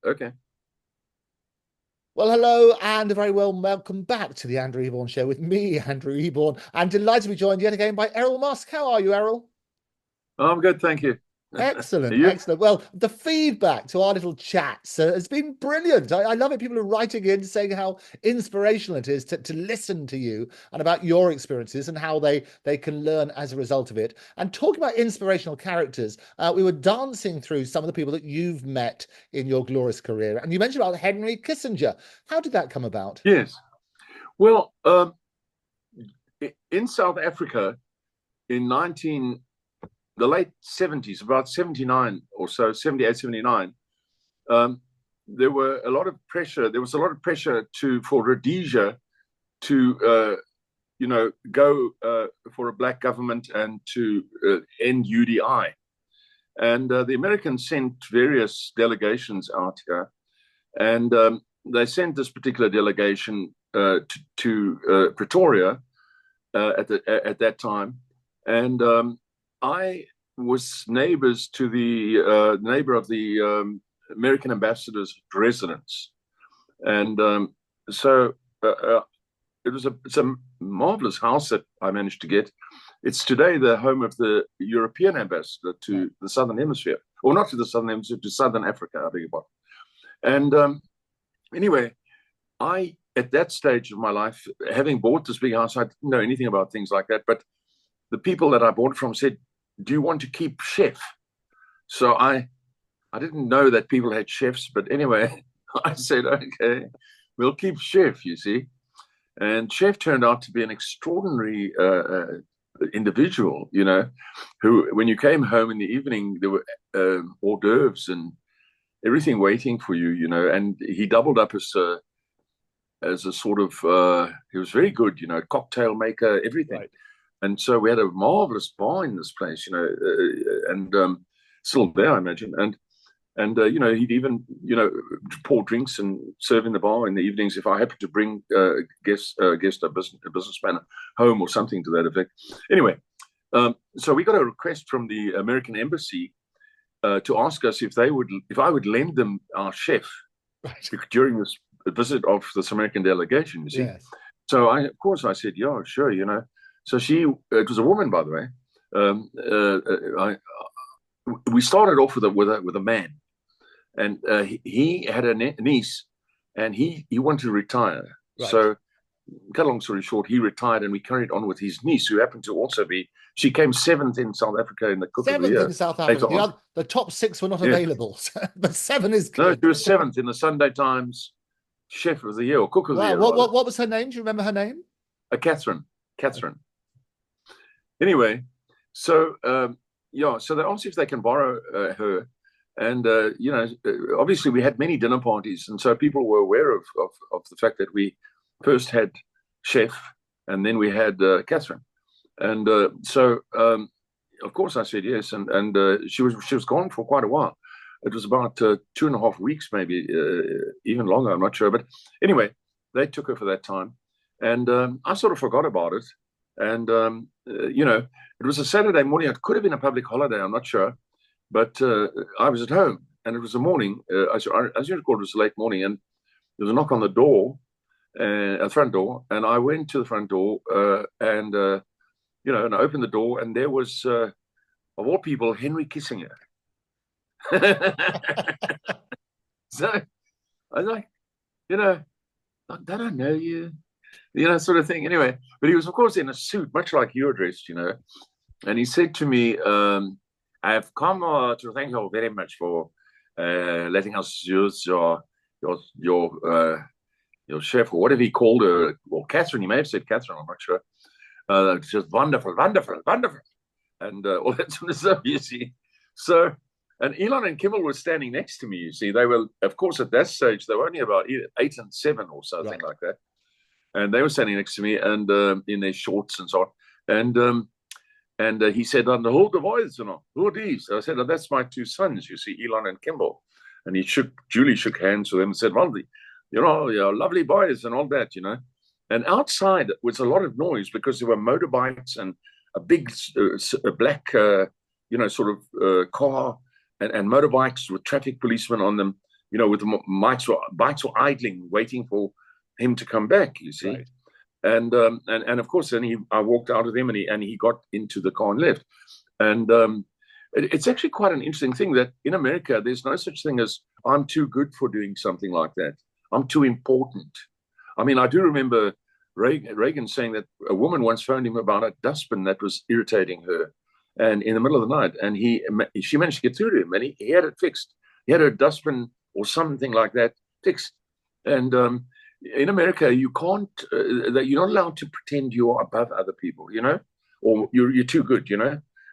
Okay. Well, hello and a very well welcome back to the Andrew Eborn Show with me, Andrew Eborn. I'm delighted to be joined yet again by Errol Musk. How are you, Errol? I'm good, thank you. Are Excellent, you? excellent. Well, the feedback to our little chats has been brilliant. I love it. People are writing in saying how inspirational it is to listen to you and about your experiences and how they can learn as a result of it. And talking about inspirational characters, we were dancing through some of the people that you've met in your glorious career. And you mentioned about Henry Kissinger. How did that come about? Yes. Well, in South Africa in the late 70s, about 79 or so, 78, 79, um, there were a lot of pressure. There was a lot of pressure for Rhodesia to, go for a black government and to end UDI. And the Americans sent various delegations out here, and they sent this particular delegation to Pretoria at that time, and I was neighbors to the neighbor of the American ambassador's residence, and so it's a marvelous house that I managed to get. It's today the home of the European ambassador to the Southern Hemisphere, or not to the Southern Hemisphere, to Southern Africa, I beg your pardon. And anyway, I, at that stage of my life, having bought this big house, I didn't know anything about things like that. But the people that I bought it from said, "Do you want to keep chef?" So I didn't know that people had chefs, but anyway, I said, "Okay, we'll keep chef." You see, and chef turned out to be an extraordinary individual. Who, when you came home in the evening, there were hors d'oeuvres and everything waiting for you. And he doubled up as a sort of he was very good, cocktail maker, everything. Right. And so we had a marvelous bar in this place, and still there, I imagine. And he'd even pour drinks and serve in the bar in the evenings if I happened to bring a businessman home or something to that effect. Anyway, so we got a request from the American embassy to ask us if I would lend them our chef Right. during this visit of this American delegation. You see, Yes. so of course, I said, "Yeah, sure." So it was a woman, by the way. We started off with a man, and he had a niece, and he wanted to retire. Right. So, cut a long story short, he retired, and we carried on with his niece, who happened to also be. She came seventh in South Africa in the Cook of the Seventh in Year South Africa. later on. The top six were not Yeah. available, but seven is No, good. she was seventh in the Sunday Times Chef of the Year, or Cook of the Wow. Year, What, rather. what what was her name? Do you remember her name? Catherine. Catherine. Anyway, so so they asked if they can borrow her, and obviously we had many dinner parties, and so people were aware of the fact that we first had Chef, and then we had Catherine, and so of course I said yes, and she was gone for quite a while. It was about 2.5 weeks, maybe even longer. I'm not sure, but anyway, they took her for that time, and I sort of forgot about it, and it was a Saturday morning. It could have been a public holiday. I'm not sure, but I was at home, and it was a morning. As you recall, it was a late morning, and there was a knock on the door, a front door, and I went to the front door, and I opened the door, and there was, of all people, Henry Kissinger. So I was like, don't I know you? Sort of thing. Anyway, but he was, of course, in a suit, much like you're dressed, And he said to me, "I've come to thank you very much for letting us use your chef," or whatever he called her, or Catherine. He may have said Catherine. I'm not sure. It's just wonderful, wonderful, wonderful, and all that sort of stuff. You see, so. And Elon and Kimbal were standing next to me. You see, they were, of course, at that stage, they were only about 8 and 7 or something Right. like that. And they were standing next to me, and in their shorts and so on. And he said, "And hold the voice, who are these?" I said, "That's my two sons, you see, Elon and Kimbal." And Julie shook hands with them and said, "Monty, you're lovely boys and all that, And outside was a lot of noise because there were motorbikes and a big black, sort of car and motorbikes with traffic policemen on them, with the bikes were idling, waiting for him to come back, you see. Right. And of course, then I walked out with him, and he got into the car and left. And it's actually quite an interesting thing that in America, there's no such thing as I'm too good for doing something like that. I'm too important. I mean, I do remember Reagan saying that a woman once phoned him about a dustbin that was irritating her, and in the middle of the night, and she managed to get through to him, and he had it fixed. He had a dustbin or something like that fixed. And in America, you can't, that you're not allowed to pretend you're above other people, or you're too good,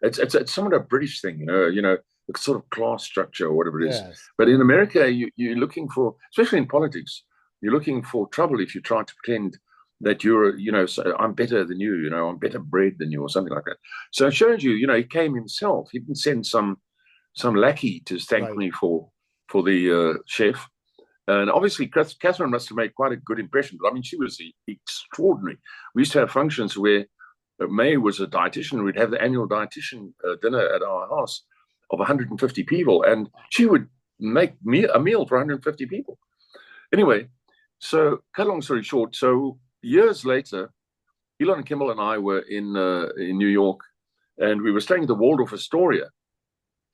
It's somewhat a British thing, the sort of class structure or whatever it is. Yes. But in America, you're looking for, especially in politics, you're looking for trouble if you try to pretend that you're, so I'm better than you, I'm better bred than you or something like that. So it shows you, he came himself. He didn't send some lackey to thank me for the chef. And obviously, Katherine must have made quite a good impression. But I mean, she was extraordinary. We used to have functions where May was a dietitian. We'd have the annual dietitian dinner at our house of 150 people, and she would make a meal for 150 people. Anyway, so cut a long story short, so years later, Elon and Kimbal and I were in New York, and we were staying at the Waldorf Astoria,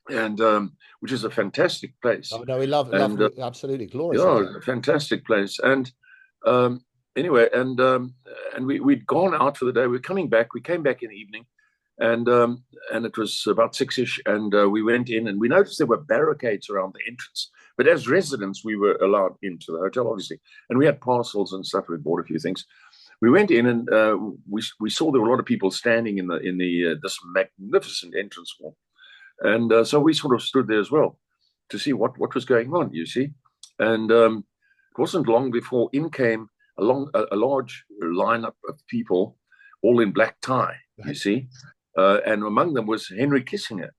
and which is a fantastic place. Oh no, we love absolutely glorious. Yeah, a fantastic place. And anyway, and we'd gone out for the day. We came back in the evening, and it was about 6-ish, and we went in, and we noticed there were barricades around the entrance. But as residents, we were allowed into the hotel, obviously, and we had parcels and stuff. We bought a few things. We went in, and we saw there were a lot of people standing in this magnificent entrance hall, and so we sort of stood there as well to see what was going on. You see, and it wasn't long before in came a large lineup of people, all in black tie. You see, and among them was Henry Kissinger,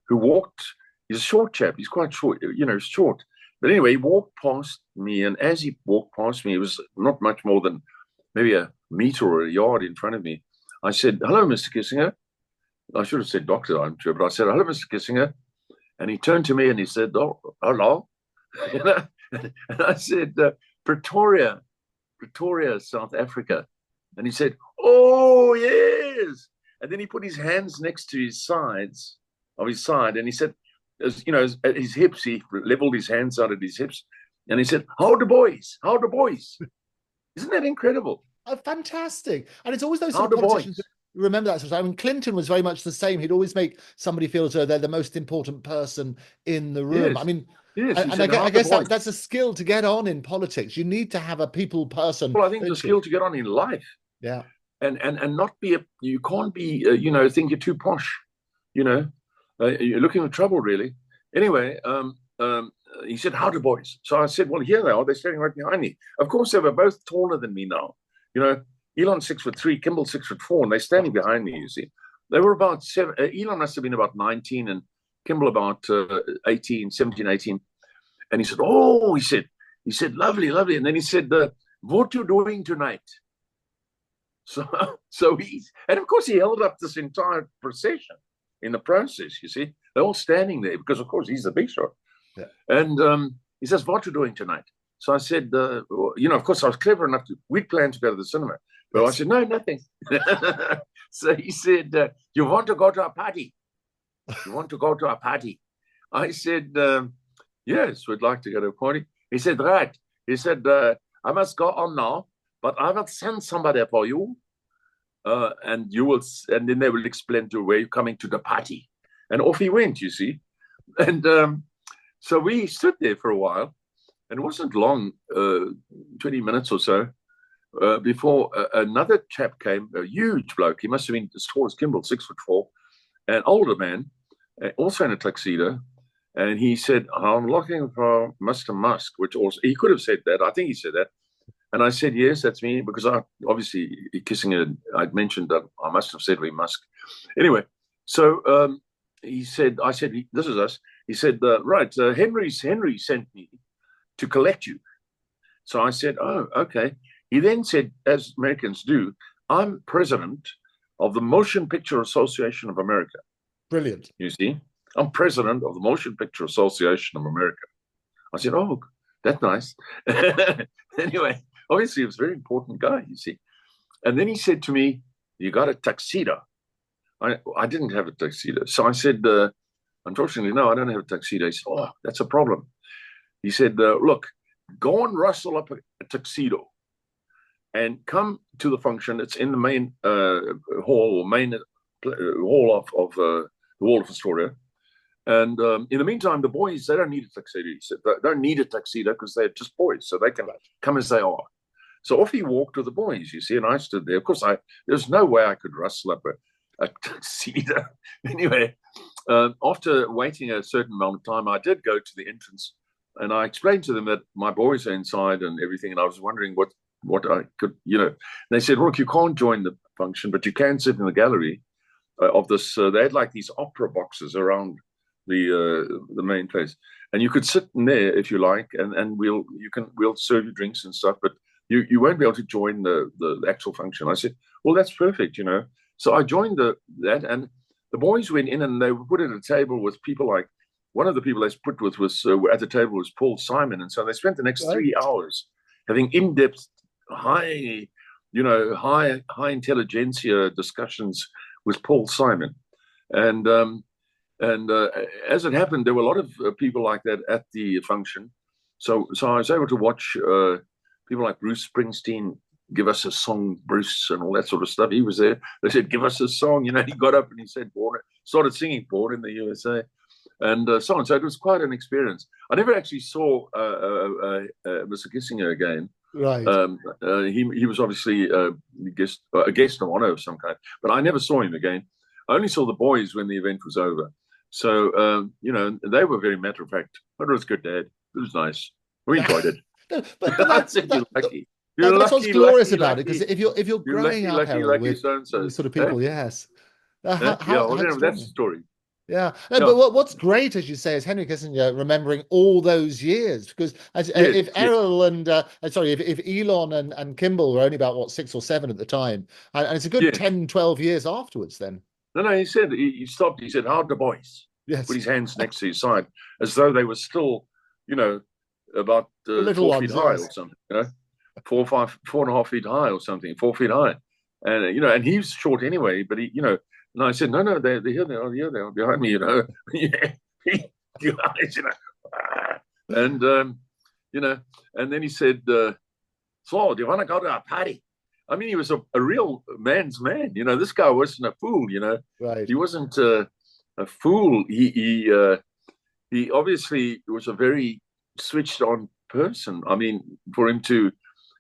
who walked. He's a short chap. He's quite short, short. But anyway, he walked past me, and as he walked past me, it was not much more than maybe a meter or a yard in front of me. I said, "Hello, Mr. Kissinger." I should have said doctor, I'm sure, but I said, "Hello, Mr. Kissinger." And he turned to me and he said, "Oh, hello." And I said, Pretoria, South Africa. And he said, "Oh, yes." And then he put his hands next to his sides, and he said, at his hips, he leveled his hands out at his hips, and he said, "How the boys? How the boys?" Isn't that incredible? Oh, fantastic. And it's always those sort of politicians. Remember that sort of time. And Clinton was very much the same. He'd always make somebody feel as though they're the most important person in the room. Yes. I mean, yes, and I guess that's a skill to get on in politics. You need to have a people person. Well, I think it's a skill to get on in life. Yeah. And not be you can't be think you're too posh, you're looking for trouble, really. Anyway, he said, "How do boys?" So I said, "Well, here they are. They're standing right behind me." Of course, they were both taller than me now. Elon 6'3", Kimbal 6'4", and they're standing behind me. You see, they were about 7. Elon must have been about 19, and Kimbal about 17, 18. And he said, "Oh," he said, "Lovely, lovely." And then he said, "What you doing tonight?" So and of course he held up this entire procession in the process. You see, they're all standing there because, of course, he's the big shot. Yeah. And he says, "What you doing tonight?" So I said, of course, I was clever enough we'd planned to go to the cinema. But I said, "No, nothing." So he said, "You want to go to a party? You want to go to a party?" I said, "Yes, we'd like to go to a party." He said, "Right." He said, "I must go on now, but I will send somebody for you. And then they will explain to you where you're coming to the party." And off he went, you see. And so we stood there for a while, and it wasn't long, 20 minutes or so, before another chap came, a huge bloke. He must have been as tall as Kimbal, 6'4", an older man, also in a tuxedo. And he said, "I'm looking for Mr. Musk," which also, he could have said that. I think he said that. And I said, "Yes, that's me," because I obviously Kissinger, I'd mentioned that I must have said we Musk. Anyway, so I said, "This is us." He said, "Right, Henry sent me to collect you." So I said, "Oh, okay." He then said, as Americans do, "I'm president of the Motion Picture Association of America." Brilliant. You see, I'm president of the Motion Picture Association of America. I said, oh, that's nice. Anyway, obviously, he was a very important guy, you see. And then he said to me, you got a tuxedo? I didn't have a tuxedo. So I said, unfortunately, no, I don't have a tuxedo. He said, oh, that's a problem. He said, look, go and rustle up a tuxedo and come to the function. It's in the main hall, or main hall of the Waldorf Astoria. And in the meantime, the boys, they don't need a tuxedo. He said, they don't need a tuxedo because they're just boys, so they can come as they are. So off he walked with the boys, you see, and I stood there. Of course, there's no way I could rustle up a tuxedo. Anyway, after waiting a certain amount of time, I did go to the entrance, and I explained to them that my boys are inside and everything, and I was wondering what I could, And they said, look, you can't join the function, but you can sit in the gallery of this. They had like these opera boxes around the main place, and you could sit in there if you like, and we'll serve you drinks and stuff, but you won't be able to join the actual function. I said, well, that's perfect, So I joined that, and the boys went in, and they were put at a table with people like, one of the people they put with was at the table was Paul Simon, and so they spent the next 3 hours having in-depth, high intelligentsia discussions with Paul Simon, and as it happened, there were a lot of people like that at the function. So I was able to watch people like Bruce Springsteen give us a song, Bruce, and all that sort of stuff. He was there. They said, give us a song. He got up and he said, started singing Born in the USA. And so on. So it was quite an experience. I never actually saw Mr. Kissinger again. Right. He was obviously a guest of honor of some kind, but I never saw him again. I only saw the boys when the event was over. So, they were very matter of fact. But it was good, Dad. It was nice. We enjoyed it. No, but that's lucky. That's what's glorious about it, because if you're growing up, Errol, with sort of people, yes. That's the story. Yeah. But what's great, as you say, is Henry Kissinger remembering all those years, because if Errol and if Elon and Kimbal were only about 6 or 7 at the time, and it's a good 10, 12 years afterwards then. No, he said, he stopped, he said, how'd the boys? Yes. Put his hands next to his side, as though they were still, about 4 feet high or something, 4.5 feet high or something, 4 feet high. And, and he's short anyway, but he, and I said, no, they're here, they are behind me, and, and then he said, so do you want to go to a party? I mean, he was a real man's man. This guy wasn't a fool, Right. He wasn't a fool. He obviously was a very switched on person. I mean, for him to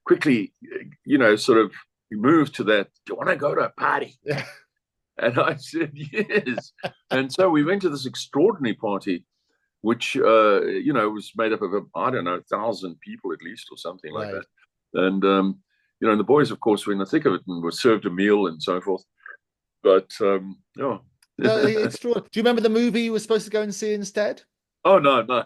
quickly, sort of move to that, do you want to go to a party? Yeah. And I said, yes. And so we went to this extraordinary party, which, was made up of, 1,000 people at least or something like that. And, and the boys, of course, were in the thick of it and were served a meal and so forth. But, No, it's true. Do you remember the movie you were supposed to go and see instead? Oh, no.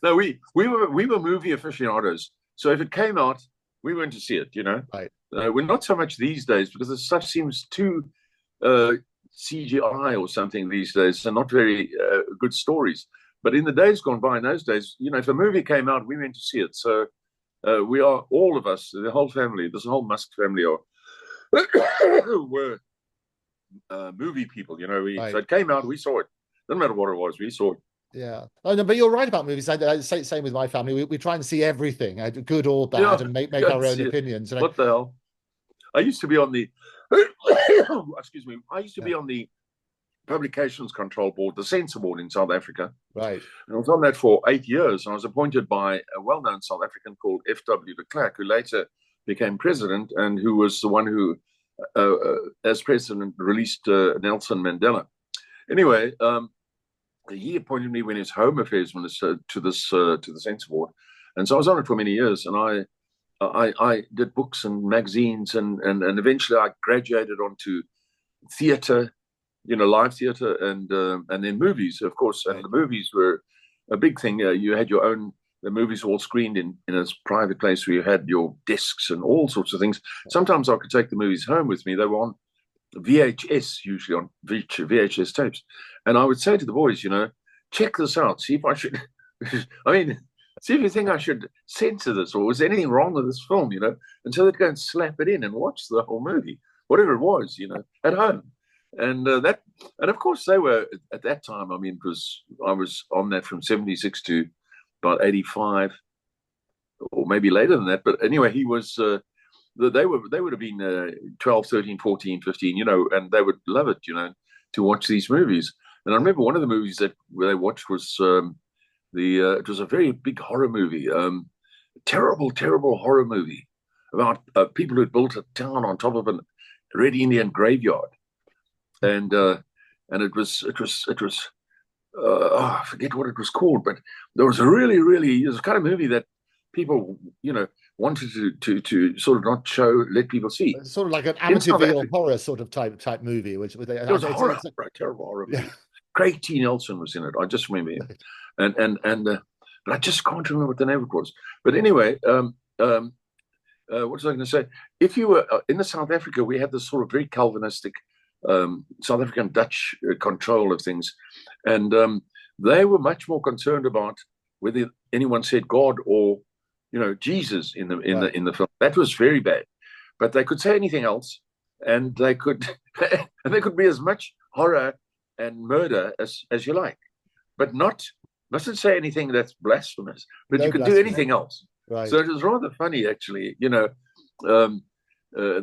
No, we were movie aficionados. So if it came out, we went to see it, Right. We're not so much these days, because the stuff seems too CGI or something these days, and not very good stories. But in the days gone by, in those days, if a movie came out, we went to see it. So we are, all of us, the whole family, this whole Musk family were movie people, Right. So it came out, we saw it. Doesn't matter what it was, we saw it. Yeah. Oh, no, but you're right about movies. I say same with my family. We try and see everything, good or bad, and make our own opinions. What the hell? I used to be on the excuse me. I used to be on the Publications Control Board, the Censor Board in South Africa. Right. And I was on that for 8 years. And I was appointed by a well-known South African called F.W. de Klerk, who later became president, and who was the one who, as president, released Nelson Mandela. Anyway, he appointed me when he was Home Affairs Minister to the Censor Board, and so I was on it for many years. And I did books and magazines, and eventually I graduated onto theatre, live theatre, and then movies, of course. And the movies were a big thing. You had your own. The movies were all screened in a private place where you had your desks and all sorts of things. Sometimes I could take the movies home with me. They were on VHS, usually on VHS tapes. And I would say to the boys, check this out, see if I should I mean, see if you think I should censor this or was there anything wrong with this film, And so they'd go and slap it in and watch the whole movie, whatever it was, at home. And and of course they were at that time. I mean, I was on that from 76 to about 85, or maybe later than that. But anyway, he was. They would have been 12, 13, 14, 15, and they would love it, to watch these movies. And I remember one of the movies that they watched was it was a very big horror movie, terrible, terrible horror movie about people who had built a town on top of a Red Indian graveyard, and it was I forget what it was called, but there was it was a kind of movie that people wanted to sort of not let people see. It's sort of like an Amityville horror sort of type movie, which it was a horror, terrible horror movie. Yeah. Craig T. Nelson was in it. I just remember him, but I just can't remember what the name of it was. But anyway, what was I going to say? If you were in the South Africa, we had this sort of very Calvinistic South African Dutch control of things, and they were much more concerned about whether anyone said God or Jesus in the film. That was very bad, but they could say anything else, and they could be as much horror and murder as you like, but mustn't say anything that's blasphemous. But you could do anything else. Right. So it was rather funny, actually. The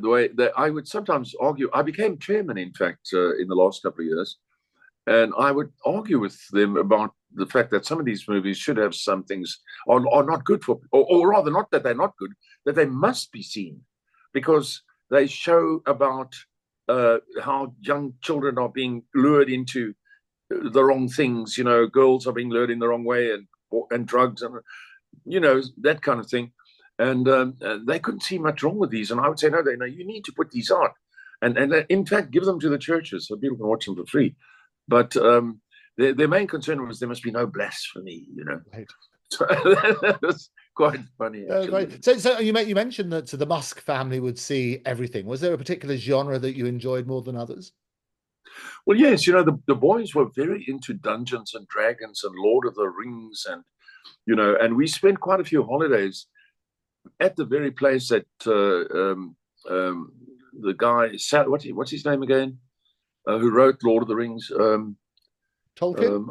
way that I would sometimes argue. I became chairman, in fact, in the last couple of years, and I would argue with them about the fact that some of these movies should have some things are not good for, or rather, not that they're not good, that they must be seen, because they show about how young children are being lured into the wrong things. Girls are being lured in the wrong way, and drugs, and that kind of thing. And they couldn't see much wrong with these. And I would say, no, you need to put these on, and in fact, give them to the churches so people can watch them for free. But their main concern was there must be no blasphemy, Right. So that's quite funny. Right. So you mentioned that the Musk family would see everything. Was there a particular genre that you enjoyed more than others? Well, yes. The boys were very into Dungeons and Dragons and Lord of the Rings, and and we spent quite a few holidays at the very place that the guy, what's his name again, who wrote Lord of the Rings. Tolkien?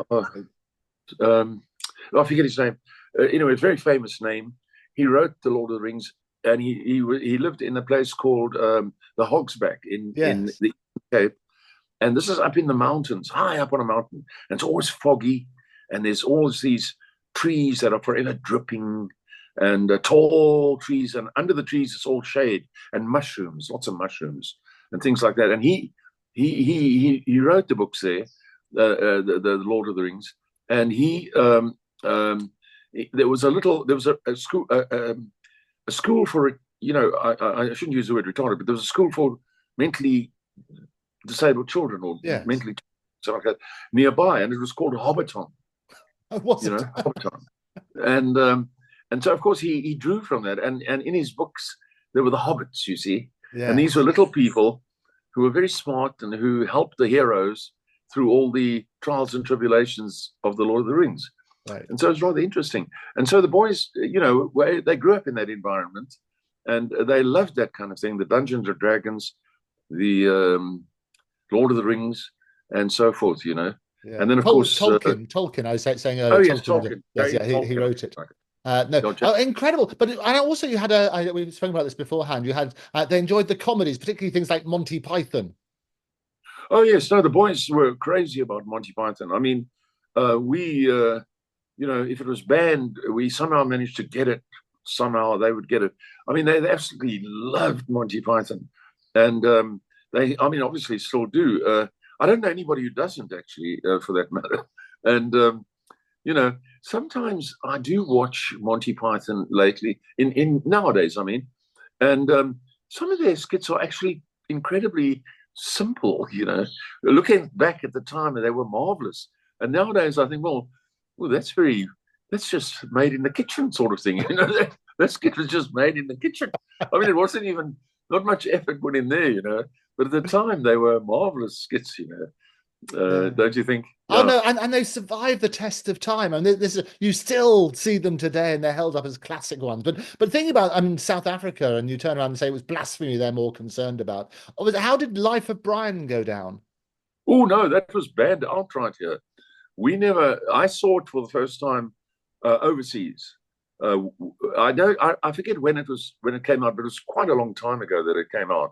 I forget his name. Anyway, a very famous name. He wrote the Lord of the Rings, and he lived in a place called the Hogsback in the Cape. And this is up in the mountains, high up on a mountain. And it's always foggy, and there's always these trees that are forever dripping, and tall trees, and under the trees it's all shade and mushrooms, lots of mushrooms and things like that. And he wrote the books there, the Lord of the Rings, and there was a school for I shouldn't use the word retarded, but there was a school for mentally disabled children, or mentally something like that, nearby, and it was called Hobbiton. Hobbiton, and so of course he drew from that, and in his books there were the hobbits, you see, and these were little people who were very smart and who helped the heroes through all the trials and tribulations of the Lord of the Rings. Right. And so it's rather interesting. And so the boys, they grew up in that environment, and they loved that kind of thing, the Dungeons and Dragons, the Lord of the Rings, and so forth, Yeah. And then, of course... Tolkien, I was saying earlier. Oh, yes, Tolkien. Yes, he wrote it. Incredible. But also you had we were speaking about this beforehand. You had they enjoyed the comedies, particularly things like Monty Python. Oh yes, no, the boys were crazy about Monty Python. I mean, we, if it was banned, we somehow managed to get it. Somehow they would get it. I mean, they absolutely loved Monty Python, and they, obviously still do. I don't know anybody who doesn't, actually, for that matter. And sometimes I do watch Monty Python lately, in nowadays, and some of their skits are actually incredibly simple, Looking back at the time, they were marvelous. And nowadays I think, well, that's just made in the kitchen sort of thing. That skit was just made in the kitchen. It wasn't even, not much effort went in there, But at the time they were marvelous skits, Yeah. Don't you think? Oh Yeah. no, and they survive the test of time. And this you still see them today, and they're held up as classic ones. But thinking about, I mean, South Africa, and you turn around and say it was blasphemy they're more concerned about. How did Life of Brian go down? Oh no, that was banned outright here. We never. I saw it for the first time overseas. I don't. I forget when it came out, but it was quite a long time ago that it came out.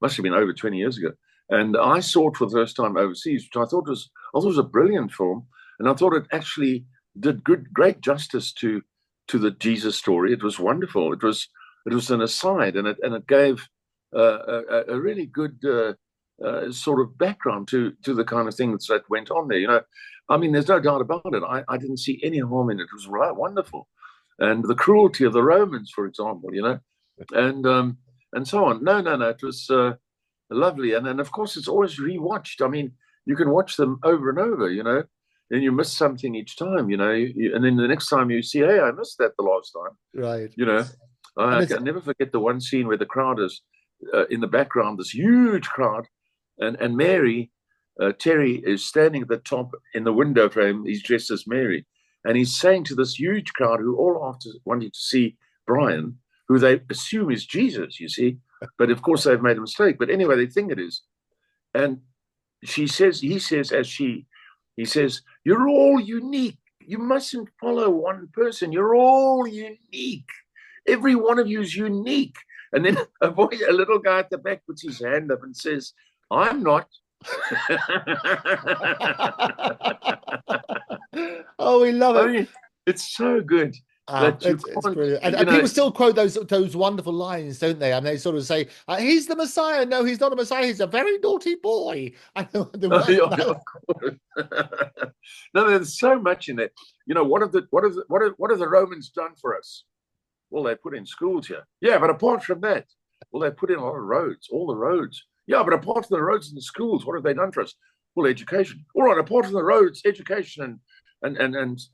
Must have been over 20 years ago. And I saw it for the first time overseas, which I thought was a brilliant film, and I thought it actually did great justice to the Jesus story. It was wonderful. It was an aside, and it gave a really good sort of background to the kind of things that went on there. I mean, there's no doubt about it. I didn't see any harm in it. It was wonderful, and the cruelty of the Romans, for example, and so on. No, it was lovely, and of course it's always rewatched. I mean, you can watch them over and over, and you miss something each time, and then the next time you see, hey, I missed that the last time, Right. I can never forget the one scene where the crowd is in the background, this huge crowd, and Mary, Terry is standing at the top in the window frame. He's dressed as Mary, and he's saying to this huge crowd who all after wanting to see Brian, who they assume is Jesus, you see, but of course they've made a mistake. But anyway, they think it is, and he says, you're all unique. You mustn't follow one person. You're all unique. Every one of you is unique. And then a little guy at the back puts his hand up and says, I'm not. Oh, we love it. I mean, it's so good. It's brilliant. And people still quote those wonderful lines, don't they? And they sort of say, he's the Messiah. No, he's not a Messiah. He's a very naughty boy. No, there's so much in it. What have the Romans done for us? Well, they put in schools here. Yeah, but apart from that, well, they put in a lot of roads, all the roads. Yeah, but apart from the roads and the schools, what have they done for us? Well, education. All right, apart from the roads, education and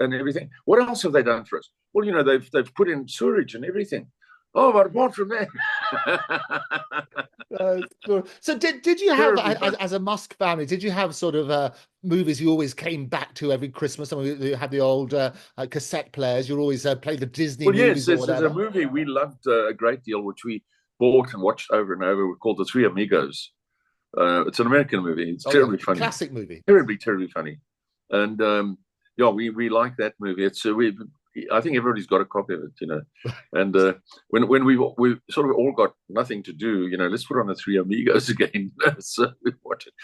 everything. What else have they done for us? Well, they've put in sewage and everything. Oh, but apart from that. So did you have, as a Musk family, did you have sort of movies you always came back to every Christmas? I mean, you had the old cassette players. You always play the Disney movies or whatever. There's a movie we loved a great deal, which we bought and watched over and over. We're called The Three Amigos. It's an American movie. It's terribly funny. Classic movie. Terribly funny. And we like that movie. It's I think everybody's got a copy of it, And when we sort of all got nothing to do, let's put on The Three Amigos again. So we watch it.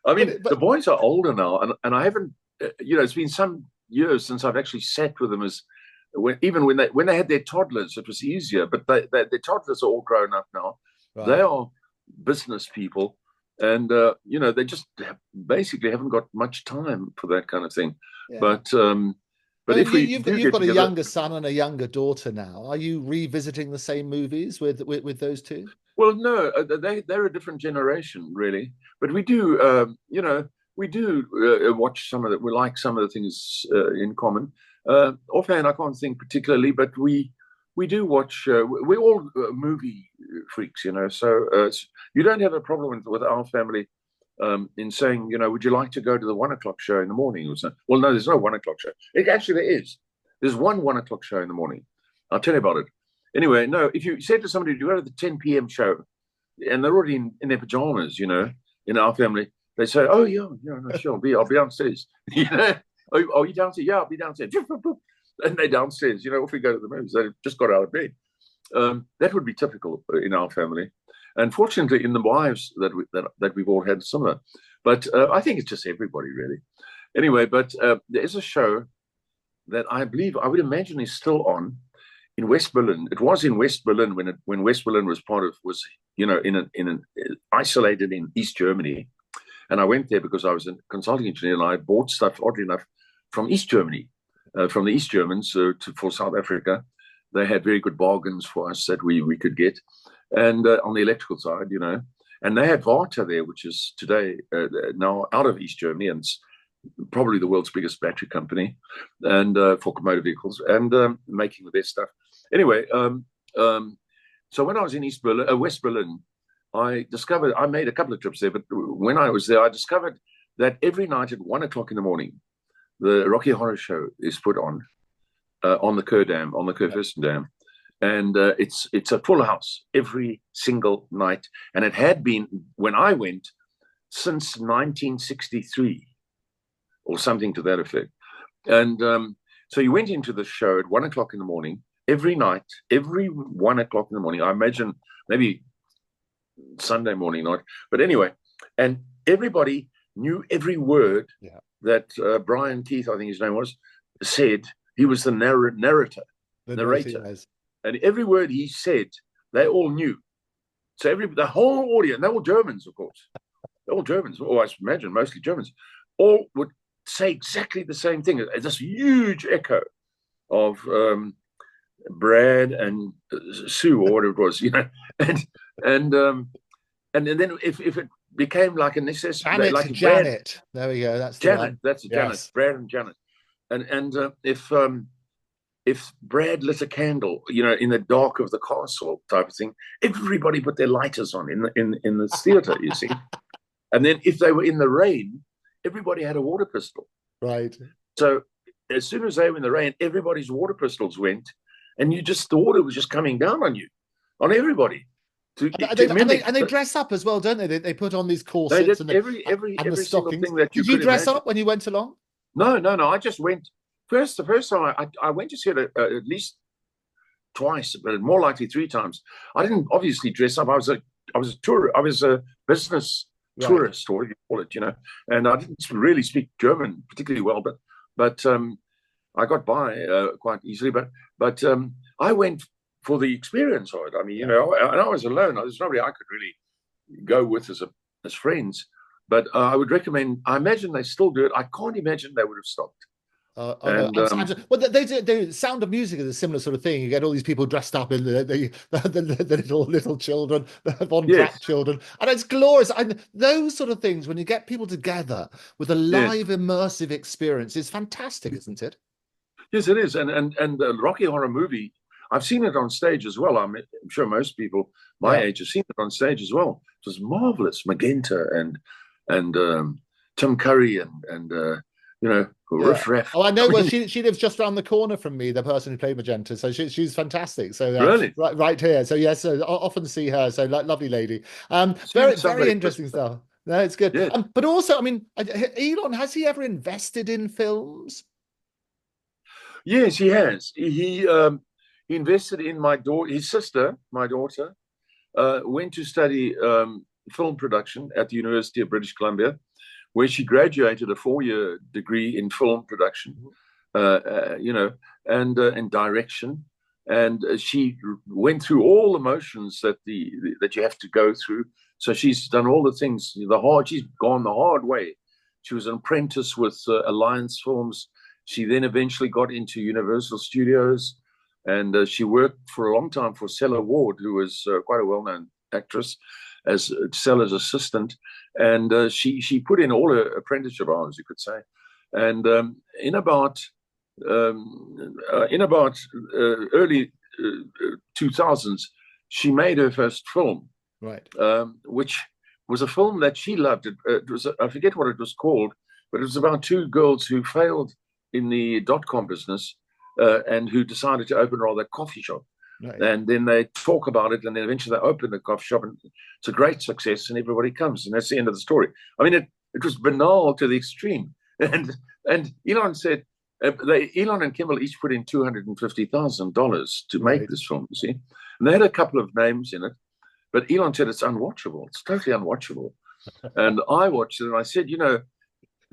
I mean, the boys are older now, and I haven't. It's been some years since I've actually sat with them. Even when they had their toddlers, it was easier. But their toddlers are all grown up now. Right. They are business people, and they just basically haven't got much time for that kind of thing. Yeah. But if you've got a younger son and a younger daughter now, are you revisiting the same movies with those two? Well, no, they're a different generation, really. But we do, watch some of it. We like some of the things in common. Offhand, I can't think particularly, but we do watch. We're all movie freaks, So you don't have a problem with our family. In saying, would you like to go to the 1 o'clock show in the morning or something? Well, no, there's no 1 o'clock show. Actually, there is. There's one 1 o'clock show in the morning. I'll tell you about it. Anyway, no, if you said to somebody to go to the 10 p.m. show, and they're already in their pajamas, in our family, they say, oh, yeah, no, sure, I'll be downstairs. Oh, you downstairs? Yeah, I'll be downstairs. And they're downstairs. If we go to the movies, they've just got out of bed. That would be typical in our family. And fortunately, in the wives that we've all had similar, but I think it's just everybody really. Anyway, but there is a show that I would imagine is still on in West Berlin. It was in West Berlin when West Berlin was isolated in East Germany, and I went there because I was a consulting engineer and I bought stuff, oddly enough, from East Germany, from the East Germans for South Africa. They had very good bargains for us that we could get. And on the electrical side, and they had Varta there, which is today now out of East Germany, and it's probably the world's biggest battery company, and for motor vehicles, and making their stuff. Anyway, so when I was in West Berlin, I made a couple of trips there, but when I was there, I discovered that every night at 1 o'clock in the morning, the Rocky Horror Show is put on the Kerr Dam, on the Kerr-Thurston Dam. And it's a full house every single night. And it had been, when I went, since 1963 or something to that effect. And so you went into the show at 1 o'clock in the morning, every night, every 1 o'clock in the morning. I imagine maybe Sunday morning, not. But anyway, and everybody knew every word that Brian Keith, I think his name was, said. He was the narrator. And every word he said, they all knew. So the whole audience, they're all Germans, of course. They're all Germans, or I imagine mostly Germans, all would say exactly the same thing. This huge echo of Brad and Sue, or whatever it was, you know. And then if it became like a necessity, like Janet. There we go. That's Janet. That's yes. Janet. Brad and Janet. And if Brad lit a candle, you know, in the dark of the castle type of thing, everybody put their lighters on in the theater, you see. And then if they were in the rain, everybody had a water pistol. Right. So as soon as they were in the rain, everybody's water pistols went, and the water was just coming down on you, on everybody. And they dress up as well, don't they? They put on these corsets and every single thing that you Did you dress imagine. up when you went along? No. I just went. The first time I went to see it at least twice, but more likely 3 times. I didn't obviously dress up. I was a business tourist, or whatever you call it, you know. And I didn't really speak German particularly well, but I got by quite easily. But I went for the experience of it. I mean, you know, and I was alone. There's nobody I could really go with as friends. But I would recommend. I imagine they still do it. I can't imagine they would have stopped. Well, they do. Sound of Music is a similar sort of thing. You get all these people dressed up in the little children, the Von Trapp children, and it's glorious. And those sort of things, when you get people together with a live, immersive experience, is fantastic, isn't it? Yes, it is. And the Rocky Horror movie, I've seen it on stage as well. I'm sure most people my age have seen it on stage as well. It was marvelous. Magenta and Tim Curry and you know, Riff Raff. Oh, I know. Well, she lives just around the corner from me, the person who played Magenta. So she's fantastic. So really, right here. So yes, I often see her. So lovely lady. Very interesting stuff. No, it's good. Yeah. But also, I mean, Elon, has he ever invested in films? Yes, he has. He invested in his sister, my daughter, went to study film production at the University of British Columbia, where she graduated a 4-year degree in film production, you know, and direction. And she went through all the motions that you have to go through. So she's done all the things, she's gone the hard way. She was an apprentice with Alliance Films. She then eventually got into Universal Studios, and she worked for a long time for Stella Ward, who was quite a well-known actress, as Stella's assistant. And she put in all her apprenticeship hours, you could say. And in about early 2000s, she made her first film, which was a film that she loved. It was I forget what it was called, but it was about 2 girls who failed in the .com business and who decided to open rather a coffee shop. Right. And then they talk about it, and then eventually they open the coffee shop, and it's a great success, and everybody comes, and that's the end of the story. I mean, it was banal to the extreme. And Elon said, Elon and Kimbal each put in $250,000 to make this film, you see. And they had a couple of names in it, but Elon said it's unwatchable. It's totally unwatchable. And I watched it, and I said, you know,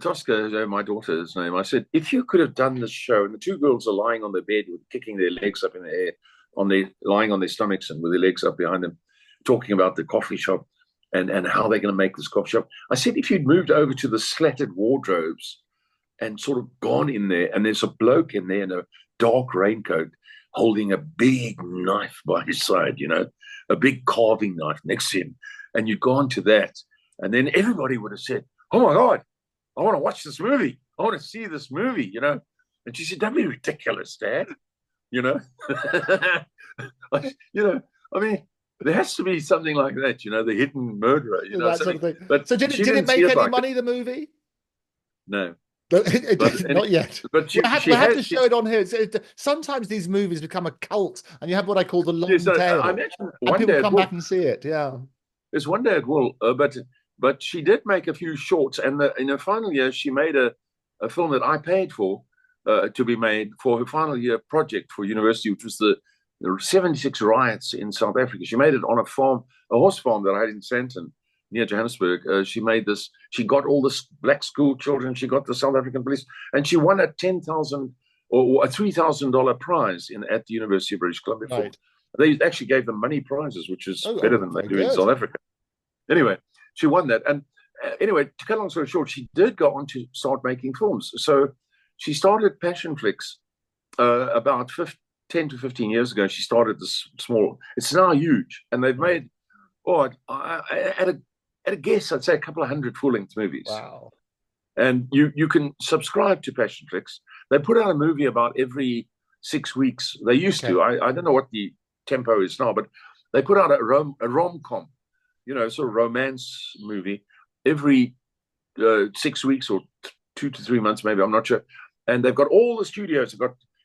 Tosca, my daughter's name, I said, if you could have done this show, and the 2 girls are lying on their bed with kicking their legs up in the air, lying on their stomachs and with their legs up behind them, talking about the coffee shop and how they're going to make this coffee shop. I said, if you'd moved over to the slatted wardrobes and sort of gone in there, and there's a bloke in there in a dark raincoat holding a big knife by his side, you know, a big carving knife next to him, and you'd gone to that, and then everybody would have said, oh my God, I want to watch this movie. I want to see this movie, you know. And she said, don't be ridiculous, Dad. You know, you know, I mean, there has to be something like that, you know, the hidden murderer, you know. That sort of thing. But so did it make any money, the movie? No. Not yet. But We'll have to show it on here. Sometimes these movies become a cult, and you have what I call the long tail. I mentioned and one people day come back and see it. Yeah, there's one day it will. But she did make a few shorts, and in her final year, she made a film that I paid for to be made for her final year project for university, which was the 76 riots in South Africa. She made it on a farm, a horse farm that I had in Sandton, near Johannesburg. She made this. She got all the black school children. She got the South African police, and she won a $10,000 or a $3,000 prize at the University of British Columbia. right. They actually gave them money prizes, which is better than they do in South Africa. Anyway, she won that, and anyway, to cut a long story short, she did go on to start making films. So she started Passion Flicks about 10 to 15 years ago. She started this small. It's now huge, and they've made at a guess, I'd say a couple of hundred full-length movies. Wow. And you can subscribe to Passion Flicks. They put out a movie about every 6 weeks. They used to. I don't know what the tempo is now, but they put out a rom-com, sort of romance movie every 6 weeks or 2 to 3 months, maybe. I'm not sure. And they've got all the studios.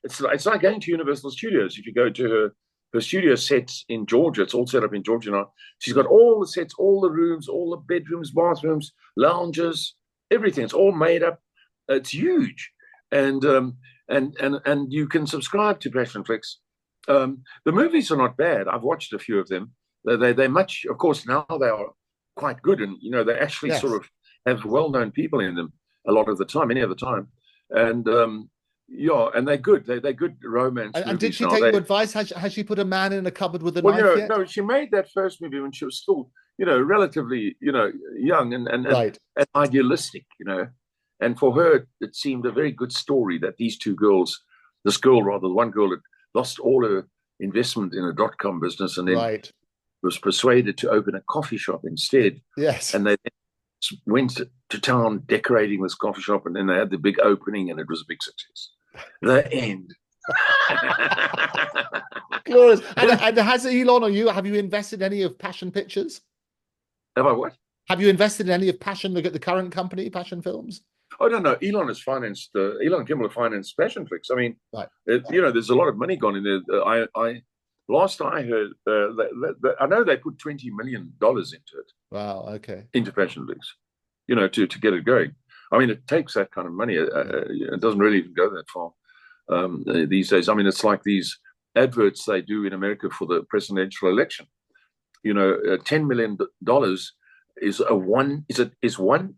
It's like going to Universal Studios. If you go to her studio sets in Georgia, it's all set up in Georgia now. She's got all the sets, all the rooms, all the bedrooms, bathrooms, lounges, everything. It's all made up. It's huge, and you can subscribe to Passion Flicks. The movies are not bad. I've watched a few of them. They're much, of course, now they are quite good, and they actually sort of have well-known people in them a lot of the time, any of the time, and and they're good. They're good romance. And did she take your advice? Has she put a man in a cupboard with a knife yet? No, she made that first movie when she was still, relatively, young and idealistic, And for her, it seemed a very good story that these two girls, one girl had lost all her investment in a .com business and then was persuaded to open a coffee shop instead. Yes. And they went to town decorating this coffee shop, and then they had the big opening, and it was a big success. The end. Glorious. And has Elon or you, have you invested in any of Passion Pictures? Have I what? Have you invested in any of Passion, the current company, Passion Films? Oh, no. Elon has financed, Elon and Kimbal have financed Passion Flicks. I mean, there's a lot of money gone in there. Last I heard, I know they put $20 million into it. Wow, okay. Into Passion Flicks, to get it going. I mean, it takes that kind of money. It doesn't really even go that far these days. I mean, it's like these adverts they do in America for the presidential election. $10 million is one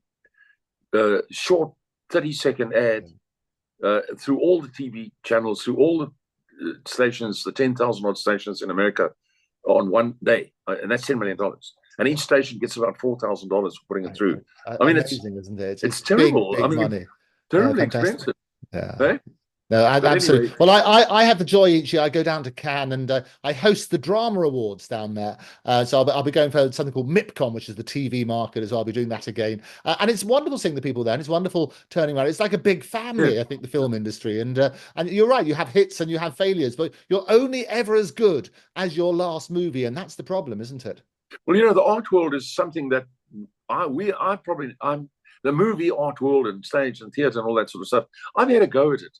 short 30-second ad through all the TV channels, through all the stations, the 10,000 odd stations in America on one day, and that's $10 million. And each station gets about $4,000 for putting it through. I mean, amazing, isn't it? It's terrible. Big money. Terribly expensive. Yeah. Right? No, absolutely. Anyway. Well, I have the joy each year. I go down to Cannes and I host the drama awards down there. So I'll be going for something called MIPCOM, which is the TV market as well. I'll be doing that again. And it's wonderful seeing the people there. And it's wonderful turning around. It's like a big family, I think, the film industry. And you're right. You have hits and you have failures, but you're only ever as good as your last movie. And that's the problem, isn't it? Well, the art world is something that I'm the movie art world and stage and theater and all that sort of stuff. I've had a go at it.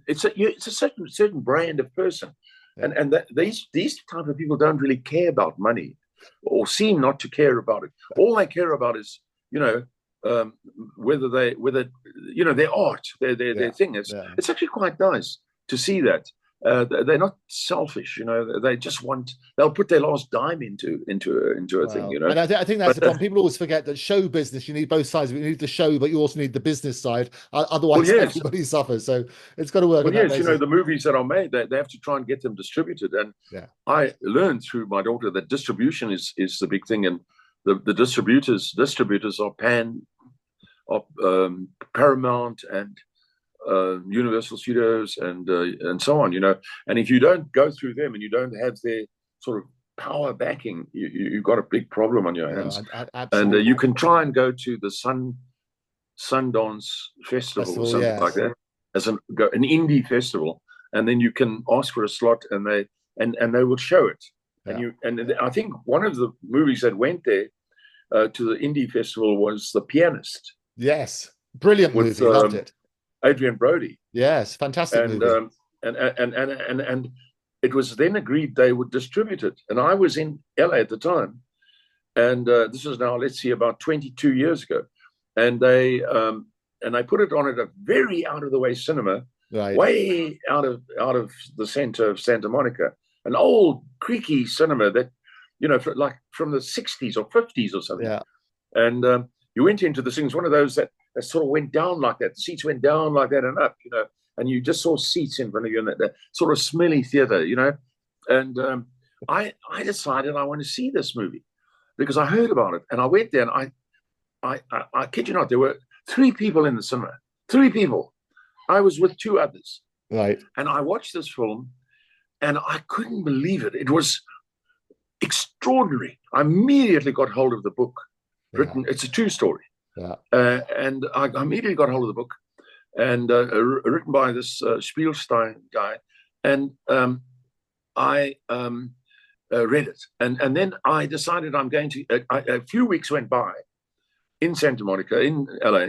It's a certain brand of person, and these type of people don't really care about money, or seem not to care about it. All they care about is whether their art, their thing. It's actually quite nice to see that. They're not selfish, they just they'll put their last dime into a thing, And I think that's the problem. People always forget that show business, you need both sides. You need the show, but you also need the business side. Otherwise, everybody suffers. So it's got to work. Well, yes, the movies that are made, they have to try and get them distributed. And I learned through my daughter that distribution is the big thing. And the distributors are Paramount and Universal Studios and so on, and if you don't go through them and you don't have their sort of power backing, you've got a big problem on your hands. And you can try and go to the Sundance Festival or something like that as an indie festival, and then you can ask for a slot, and they will show it. And I think one of the movies that went there to the indie festival was The Pianist. Yes. Brilliant with movie. Loved it. Adrian Brody, Yes, fantastic and movie. and it was then agreed they would distribute it. And I was in LA at the time, and this was now, let's see, about 22 years ago, and they put it on at a very out of the way cinema, Right. way out of the center of Santa Monica, an old creaky cinema that, like from the 60s or 50s or something. Yeah. And you went into the things, one of those that sort of went down like that. The seats went down like that and up, and you just saw seats in front of you in that sort of smelly theater, And I decided I want to see this movie because I heard about it, and I went there, and I kid you not, there were 3 people in the cinema. 3 people. I was with 2 others. Right. And I watched this film, and I couldn't believe it. It was extraordinary. I immediately got hold of the book written. It's a true story. Yeah. And I immediately got hold of the book, and written by this Spielstein guy. And I read it. And then I decided I'm going to, a few weeks went by in Santa Monica, in LA.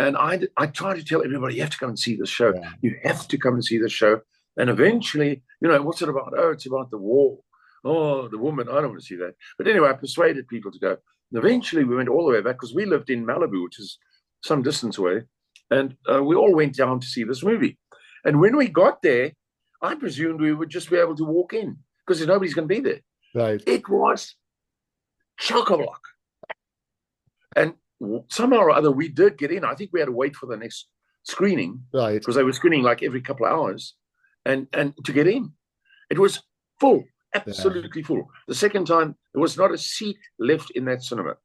And I tried to tell everybody, you have to come and see this show. Yeah. You have to come and see this show. And eventually, what's it about? Oh, it's about the war. Oh, the woman, I don't want to see that. But anyway, I persuaded people to go. And eventually, we went all the way back because we lived in Malibu, which is some distance away. And we all went down to see this movie. And when we got there, I presumed we would just be able to walk in because nobody's going to be there. Right. It was chock-a-block. And somehow or other, we did get in. I think we had to wait for the next screening, right? Because they were screening like every couple of hours, and to get in, it was full, absolutely full. The second time, there was not a seat left in that cinema,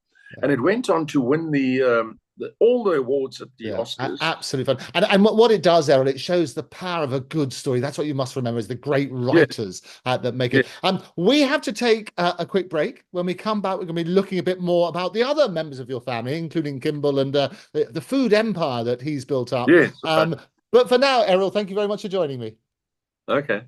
and it went on to win all the awards at the Oscars. Absolutely fun. And what it does, Errol, it shows the power of a good story. That's what you must remember, is the great writers that make it. We have to take a quick break. When we come back, we're going to be looking a bit more about the other members of your family, including Kimbal and the food empire that he's built up. Yes. But for now, Errol, thank you very much for joining me. Okay.